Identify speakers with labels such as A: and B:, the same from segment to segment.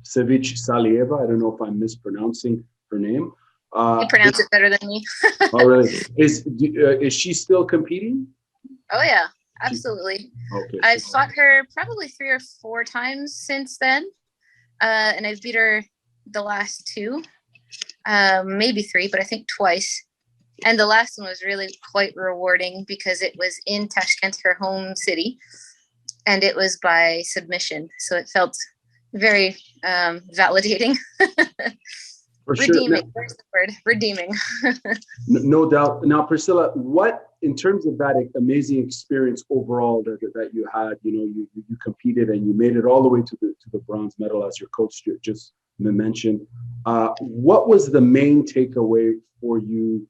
A: Salieva. I don't know if I'm mispronouncing her name.
B: You pronounce it better than me.
A: Oh, really? Is she still competing?
B: Oh, yeah, absolutely.
A: Okay.
B: I've fought her probably 3 or 4 times since then. And I've beat her the last 2, maybe 3, but I think twice. And the last one was really quite rewarding because it was in Tashkent, her home city, and it was by submission. So it felt very validating.
A: For
B: redeeming.
A: Sure.
B: There's the word, redeeming.
A: No doubt. Now, Priscilla, what, in terms of that amazing experience overall that you had, you competed and you made it all the way to the bronze medal, as your coach just mentioned. What was the main takeaway for you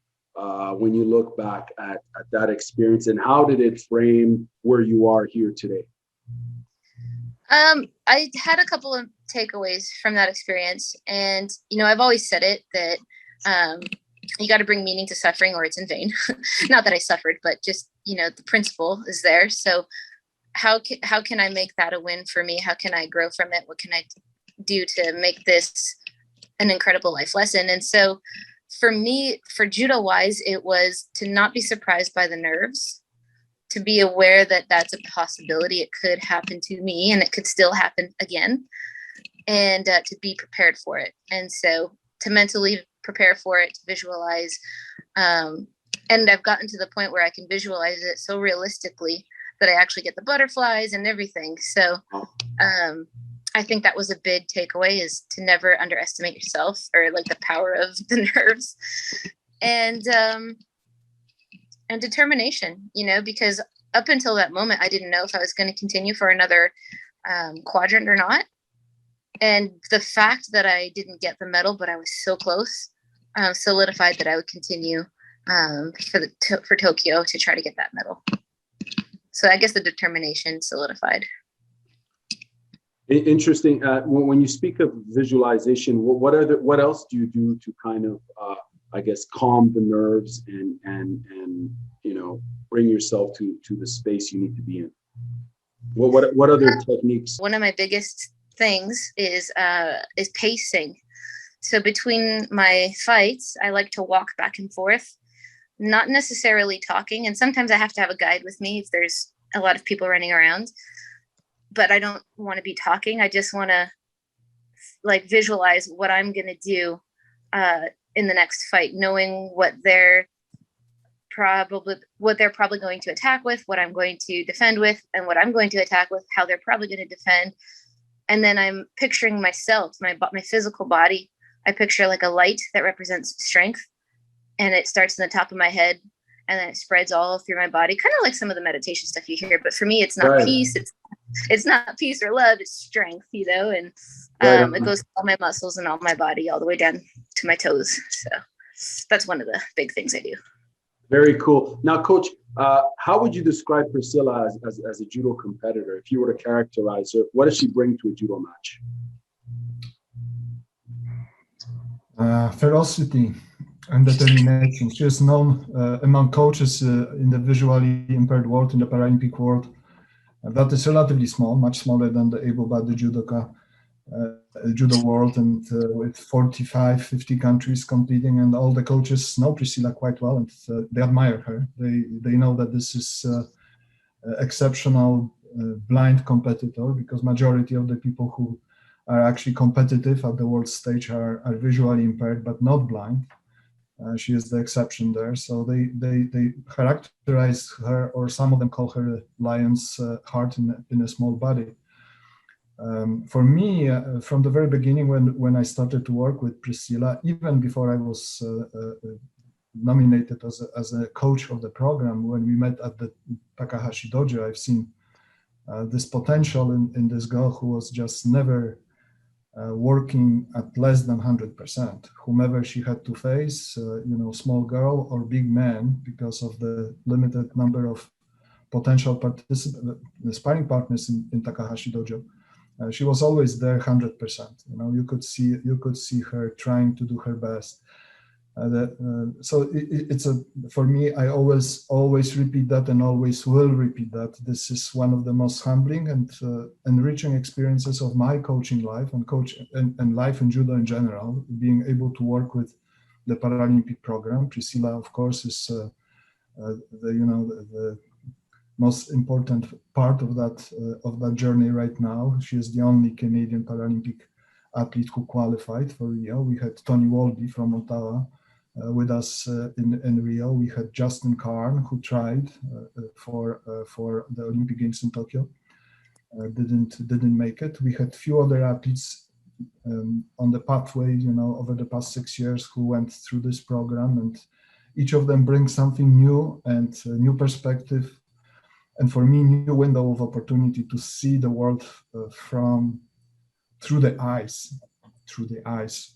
A: when you look back at that experience, and how did it frame where you are here today?
B: I had a couple of takeaways from that experience, and I've always said it that you got to bring meaning to suffering or it's in vain. Not that I suffered, but just the principle is there. So how can I make that a win for me? How can I grow from it? What can I do to make this an incredible life lesson? And so for me, for judo wise, it was to not be surprised by the nerves, to be aware that that's a possibility. It could happen to me and it could still happen again, and to be prepared for it. And so to mentally prepare for it, to visualize. And I've gotten to the point where I can visualize it so realistically that I actually get the butterflies and everything. So I think that was a big takeaway, is to never underestimate yourself or like the power of the nerves. And determination, because up until that moment, I didn't know if I was going to continue for another quadrant or not. And the fact that I didn't get the medal, but I was so close, solidified that I would continue for Tokyo to try to get that medal. So I guess the determination solidified.
A: Interesting. When you speak of visualization, what else do you do to kind of I guess calm the nerves and bring yourself to the space you need to be in? What other techniques?
B: One of my biggest things is pacing. So between my fights, I like to walk back and forth, not necessarily talking. And sometimes I have to have a guide with me if there's a lot of people running around, but I don't want to be talking. I just want to visualize what I'm going to do in the next fight, knowing what they're probably going to attack with, what I'm going to defend with, and what I'm going to attack with, how they're probably going to defend. And then I'm picturing myself, my physical body. I picture like a light that represents strength, and it starts in the top of my head and then it spreads all through my body, kind of like some of the meditation stuff you hear. But for me, it's not peace. It's not peace or love. It's strength, and it goes to all my muscles and all my body, all the way down to my toes. So that's one of the big things I do.
A: Very cool. Now, Coach, how would you describe Priscilla as a judo competitor? If you were to characterize her, what does she bring to a judo
C: match? Ferocity and determination. She is known among coaches in the visually impaired world, in the Paralympic world. That is relatively small, much smaller than the able-bodied judoka judo world, and with 45, 50 countries competing, and all the coaches know Priscilla quite well, and they admire her. They know that this is exceptional blind competitor, because majority of the people who are actually competitive at the world stage are visually impaired but not blind. She is the exception there. So they characterize her, or some of them call her a lion's heart in a small body. For me, from the very beginning, when I started to work with Priscilla, even before I was nominated as a coach of the program, when we met at the Takahashi Dojo, I've seen this potential in this girl who was just never working at less than 100%. Whomever she had to face, small girl or big man, because of the limited number of potential sparring partners in Takahashi Dojo. She was always there 100%. You could see her trying to do her best. It's for me, I always repeat that and always will repeat that. This is one of the most humbling and enriching experiences of my coaching life and life in judo in general, being able to work with the Paralympic program. Priscilla, of course, is the most important part of that journey right now. She is the only Canadian Paralympic athlete who qualified for Rio. We had Tony Walby from Ottawa with us in Rio. We had Justin Carn, who tried for the Olympic Games in Tokyo, didn't make it. We had few other athletes on the pathway, over the past 6 years who went through this program, and each of them brings something new and new perspective, and for me, new window of opportunity to see the world through the eyes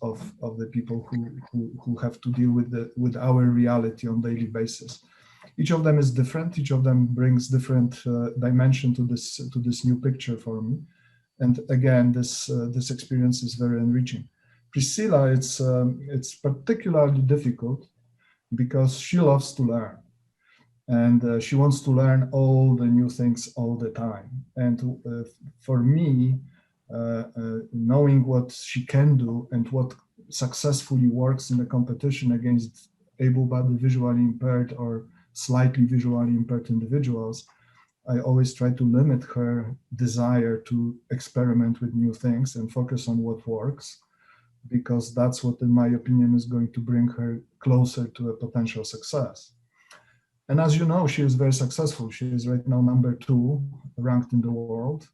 C: of the people who have to deal with our reality on daily basis. Each of them is different. Each of them brings different dimension to this new picture for me. And again, this experience is very enriching. Priscilla, it's particularly difficult because she loves to learn, and she wants to learn all the new things all the time. And for me, knowing what she can do and what successfully works in a competition against able-bodied visually impaired or slightly visually impaired individuals, I always try to limit her desire to experiment with new things and focus on what works, because that's what, in my opinion, is going to bring her closer to a potential success. And as you know, she is very successful. She is right now #2 ranked in the world.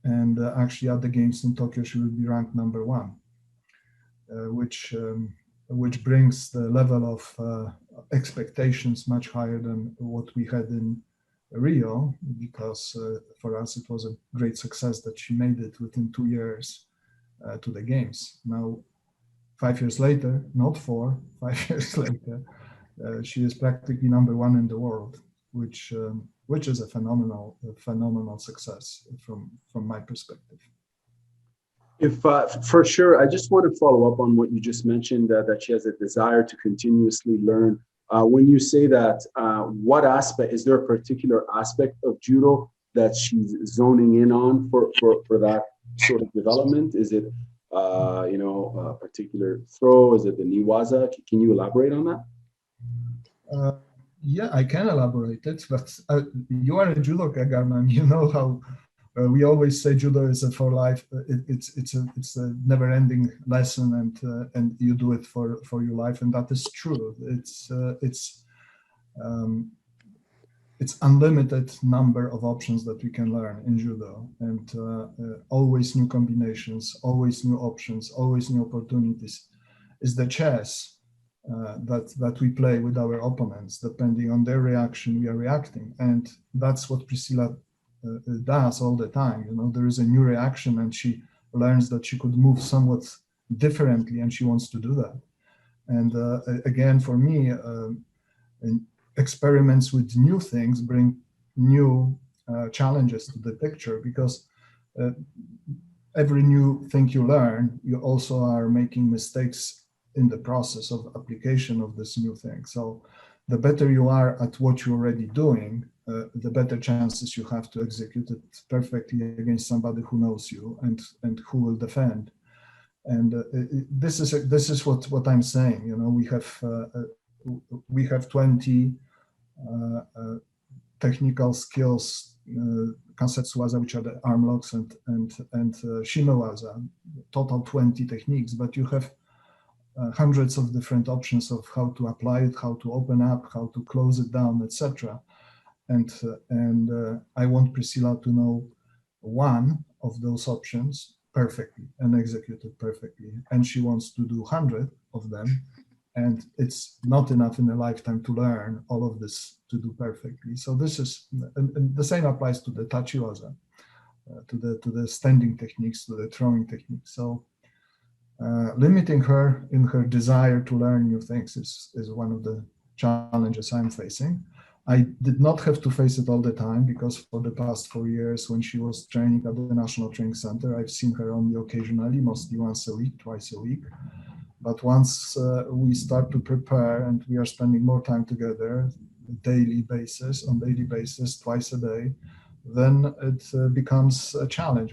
C: And actually at the games in Tokyo, she will be ranked #1, which brings the level of expectations much higher than what we had in Rio, because for us it was a great success that she made it within 2 years to the games. Now, 5 years later, not 4, 5 years later, she is practically #1 in the world, which is a phenomenal success from my perspective.
A: If for sure, I just want to follow up on what you just mentioned, that she has a desire to continuously learn. When you say that, what aspect, is there a particular aspect of judo that she's zoning in on for that sort of development? Is it, a particular throw? Is it the niwaza? Can you elaborate on that?
C: Yeah, I can elaborate it, but you are a judoka, Garmamie. You know how we always say judo is for life. It's a never-ending lesson, and you do it for your life, and that is true. It's unlimited number of options that we can learn in judo, and always new combinations, always new options, always new opportunities. It's the chess that we play with our opponents. Depending on their reaction, we are reacting, and that's what Priscilla does all the time. There is a new reaction, and she learns that she could move somewhat differently, and she wants to do that. And again, for me, experiments with new things bring new challenges to the picture, because every new thing you learn, you also are making mistakes in the process of application of this new thing. So the better you are at what you're already doing, the better chances you have to execute it perfectly against somebody who knows you and who will defend. And this is what I'm saying. We have 20 technical skills, kansetsuwaza, which are the arm locks, and shinowaza, total 20 techniques, but you have hundreds of different options of how to apply it, how to open up, how to close it down, etc. And I want Priscilla to know one of those options perfectly and execute it perfectly. And she wants to do 100 of them. And it's not enough in a lifetime to learn all of this to do perfectly. So this is, and the same applies to the tachiwaza, to the standing techniques, to the throwing techniques. So limiting her in her desire to learn new things is one of the challenges I'm facing. I did not have to face it all the time, because for the past 4 years, when she was training at the National Training Center, I've seen her only occasionally, mostly once a week, twice a week. But once we start to prepare and we are spending more time together, on daily basis, twice a day, then it becomes a challenge.